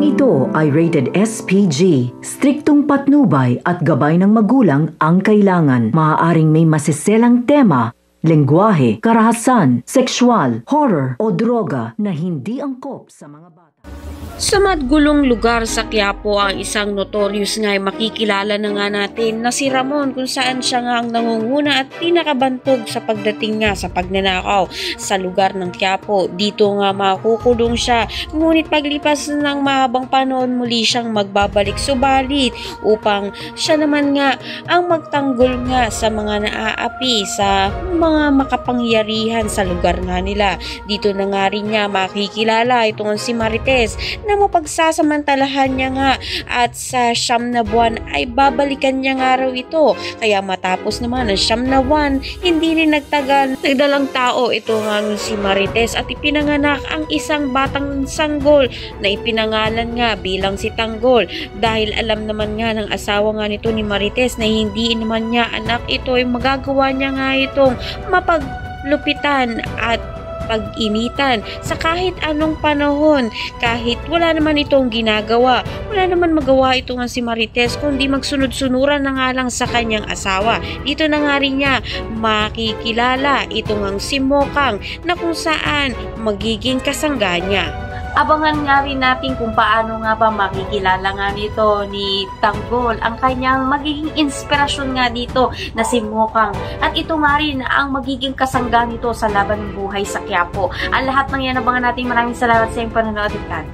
ito ay rated SPG. Striktong patnubay at gabay ng magulang ang kailangan. Maaaring may masiselang tema, lengguwahe, karahasan, sexual, horror o droga na hindi angkop sa mga bata. Sa madgulong lugar sa Quiapo, ang isang notorious nga ay makikilala na nga natin na si Ramon, kung saan siya nga ang nangunguna at pinakabantog sa pagdating nga sa pagnanakaw sa lugar ng Quiapo. Dito nga makukulong siya, ngunit paglipas ng mahabang panahon muli siyang magbabalik, subalit upang siya naman nga ang magtanggol nga sa mga naaapi sa mga makapangyarihan sa lugar nga nila. Dito na nga rin niya makikilala itong si Marites na mapagsasamantalahan niya nga, at sa 9 na buwan ay babalikan niya nga raw ito. Kaya matapos naman ang 9 na buwan, hindi rin nagtagal, nagdalang tao ito nga si Marites at ipinanganak ang isang batang sanggol na ipinangalan nga bilang si Tanggol, dahil alam naman nga ng asawa nga nito ni Marites na hindi naman niya anak ito ay magagawa niya nga itong mapaglupitan at pag-initan sa kahit anong panahon, kahit wala naman itong ginagawa. Wala naman magawa ito nga si Marites kundi magsunod-sunuran na nga lang sa kanyang asawa. Dito na nga rin niya makikilala ito nga si Mokang, na kung saan magiging kasangga niya. Abangan nga rin natin kung paano nga ba makikilala nga nito ni Tanggol ang kanyang magiging inspirasyon nga dito na si Mokang. At ito nga rin ang magiging kasangga nito sa laban ng buhay sa Quiapo. Ang lahat ng yan abangan natin. Maraming salamat sa iyong panonood at